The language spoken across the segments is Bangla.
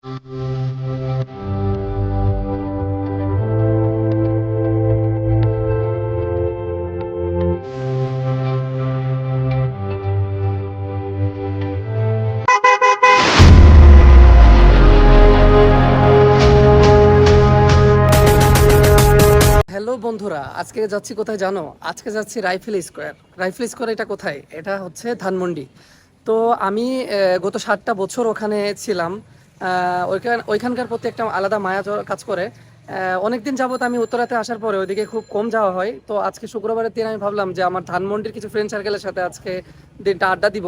হ্যালো বন্ধুরা, আজকে যাচ্ছি কোথায় জানো? আজকে যাচ্ছি রাইফেল স্কোয়ার। রাইফেল স্কোয়ার এটা কোথায়? এটা হচ্ছে ধানমন্ডি। তো আমি গত 7টা বছর ওখানে ছিলাম। ওইখানকার প্রতি একটা আলাদা মায়া কাজ করে। অনেকদিন যাবত আমি উত্তরাতে আসার পরে ওইদিকে খুব কম যাওয়া হয়। তো আজকে শুক্রবারের দিন আমি ভাবলাম যে আমার ধানমন্ডির কিছু ফ্রেন্ড সার্কেলের সাথে আজকে দিনটা আড্ডা দিব।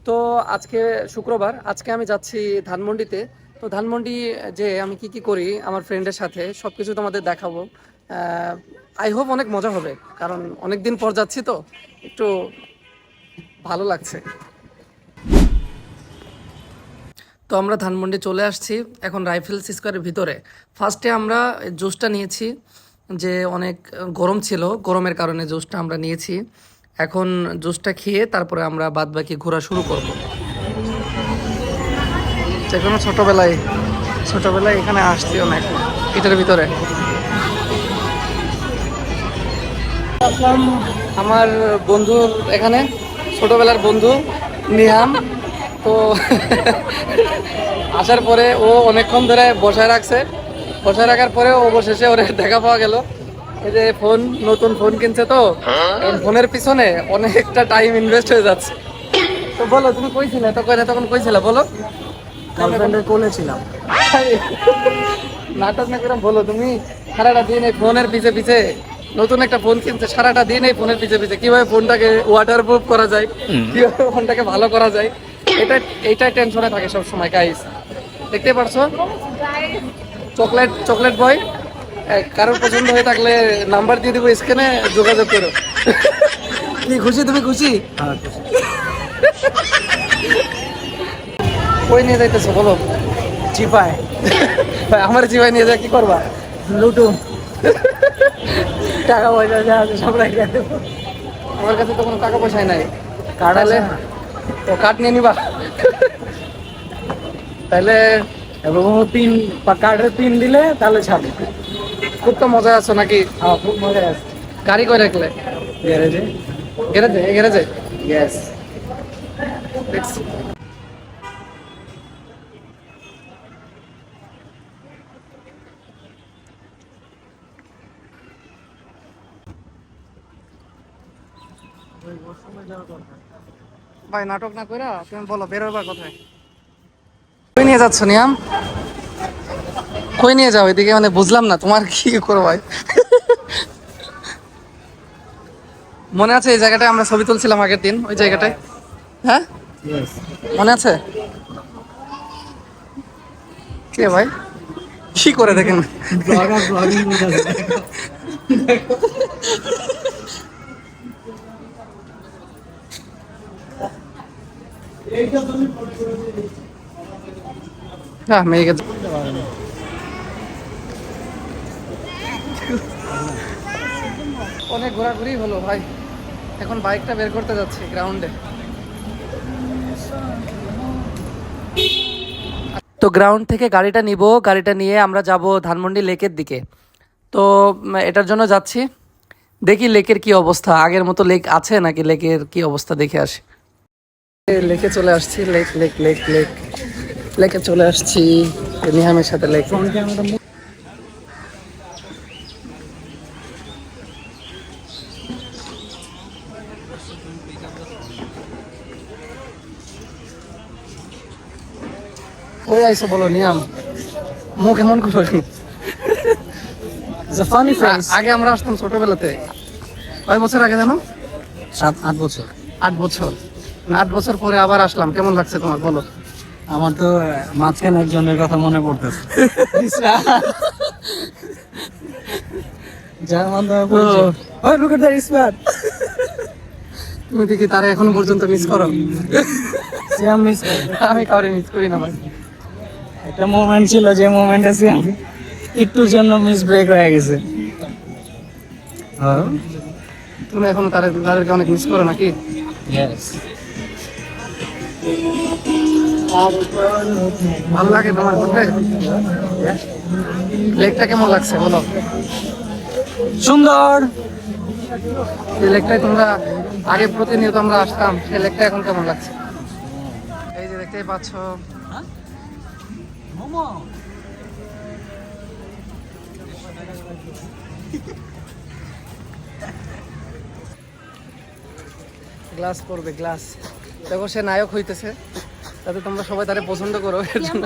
তো আজকে শুক্রবার, আজকে আমি যাচ্ছি ধানমন্ডিতে। তো ধানমন্ডি যে আমি কি কি করি আমার ফ্রেন্ডের সাথে সব কিছু তোমাদের দেখাবো। আই হোপ অনেক মজা হবে, কারণ অনেক দিন পর যাচ্ছি তো একটু ভালো লাগছে। তো আমরা ধানমন্ডি চলে আসছি এখন রাইফেলস স্কোয়ারের ভিতরে। ফার্স্টে আমরা জুসটা নিয়েছি, যে অনেক গরম ছিল, গরমের কারণে জুসটা আমরা নিয়েছি। এখন জুসটা খেয়ে তারপরে আমরা বাদ বাকি ঘোরা শুরু করব। যে কোনো ছোটোবেলায় এখানে আসছি অনেক, এটার ভিতরে আসলাম আমার বন্ধুর এখানে, ছোটবেলার বন্ধু নিহাম। তো আসার পরে ও অনেকক্ষণ ধরে বসায় রাখার পরে অবশেষে ওরে দেখা পাওয়া গেল। এই যে নতুন ফোন কিনছে, তো ফোনের পিছনে অনেকটা টাইম ইনভেস্ট হয়ে যাচ্ছে। তো বলো তুমি কইছিলে তখন কইছিলে, বলো। গার্লফ্রেন্ডের কোলে ছিলাম। নাটক না করে বলো, তুমি সারাটা দিন এই ফোনের পিছে পিছে, নতুন একটা ফোন কিনছে, সারাটা দিন এই ফোনের পিছে পিছে কিভাবে ফোনটাকে ওয়াটার প্রুফ করা যায়, কিভাবে ফোনটাকে ভালো করা যায়, এইটাই টেনশনে থাকে সব সময়। গাইস দেখতে পারছো, চকলেট বয়। কারোর পছন্দ হয়ে থাকলে নাম্বার দিয়ে দেবো, স্ক্রিনে যোগাযোগ করো। কি খুশি? তুমি খুশি? কই নিয়ে যাইতেছো বলো? চিপায় ভাই আমার জীবনে নিয়ে যা, কি করবা? লুটু টাকা পয়সা যা আছে সব রেখে দেবো। আমার কাছে তো কোনো টাকা পয়সাই নাই। কাটালে ও কাঠ নিয়ে নিবা? তাহলে এবং পিন বা কার্ডের পিন দিলে তাহলে ছাড়ে। খুব তো মজা আছো নাকি? হ্যাঁ, খুব মজা আছে। গাড়ি করে রাখলে গ্যারেজে। গ্যারেজে গ্যাস ভাই নাটক না কইরা তুমি বলো বেরোবার কোথায়? কই নিয়ে যাচ্ছ নিয়াম? কই নিয়ে যাও এদিকে, মানে বুঝলাম না তোমার কি করো ভাই। মনে আছে এই জায়গাটায় আমরা ছবি তুলছিলাম আগের দিন, ওই জায়গাটায়? হ্যাঁ মনে আছে? কে ভাই কি করে দেখেন? হ্যাঁ মেয়ে গেছে। অনেক ঘোরাঘুরি হলো ভাই, এখন বাইকটা বের করতে যাচ্ছি গ্রাউন্ডে। তো গ্রাউন্ড থেকে গাড়িটা নিব, গাড়িটা নিয়ে আমরা যাব ধানমন্ডি লেকের দিকে। তো এটার জন্য যাচ্ছি, দেখি লেকের কি অবস্থা, আগের মতো লেক আছে নাকি, লেকের কি অবস্থা দেখে আসি। লেকে চলে আসছি, লেকে চলে আসছি নিহামের সাথে। লেক ওই আইসো, বলো নিয়াম মুখ এমন করো। আগে আমরা আসতাম ছোটবেলাতে, কয় বছর আগে জানো? 7-8 বছর। 8 বছর। 8 বছর পরে আবার আসলাম, কেমন লাগছে তোমার বলো? আমার তো মাঝখানে একজনের কথা মনে পড়তেছে। যার মাধ্যমে look at that smart. তুমি দেখি তারা এখনো পর্যন্ত মিস করো? সিয়াম মিস আমি কাউরে মিস করি না ভাই। একটা মোমেন্ট ছিল, যে মোমেন্টে সিয়াম একটুর জন্য মিস ব্রেক হয়ে গেছে। তুমি এখনো তাদেরকে অনেক মিস করো নাকি? ইয়েস। ভালো লাগে তোমার ঘুরতে? লেকটা কেমন লাগছে বলো? সুন্দর। এই লেকটায় তোমরা আগে প্রতিনিয়ত আমরা আসতাম, সেই লেকটা এখন কেমন লাগছে? এই যে দেখতেই পাচ্ছ, গ্লাস পড়বে গ্লাস। দেখো সে নায়ক হইতেছে, তাতে তোমরা সবাই তারে পছন্দ করো এর জন্য।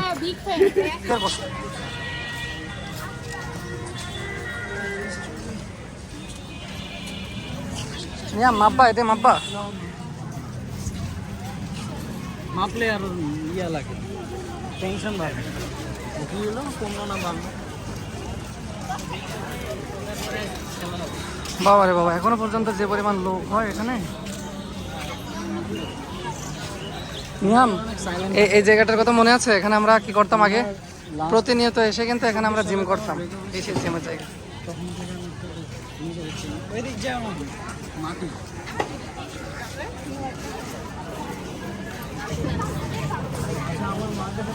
নিয়া মাব্বা, এতে মাব্বা। মাপলে আর ইয়া লাগে, টেনশন লাগে। কি হলো, কমলো না বাড়লো? বাবা রে বাবা, এখনো পর্যন্ত যে পরিমাণ লোক হয় এখানে। নিয়াম, এই জায়গাটার কথা মনে আছে? এখানে আমরা কি করতাম আগে? প্রতিনিয়ত এসে কিন্তু এখানে আমরা জিম করতাম। এই সেই জিমের জায়গা। ওইদিক যাও মাটি। আমার মার্কেটে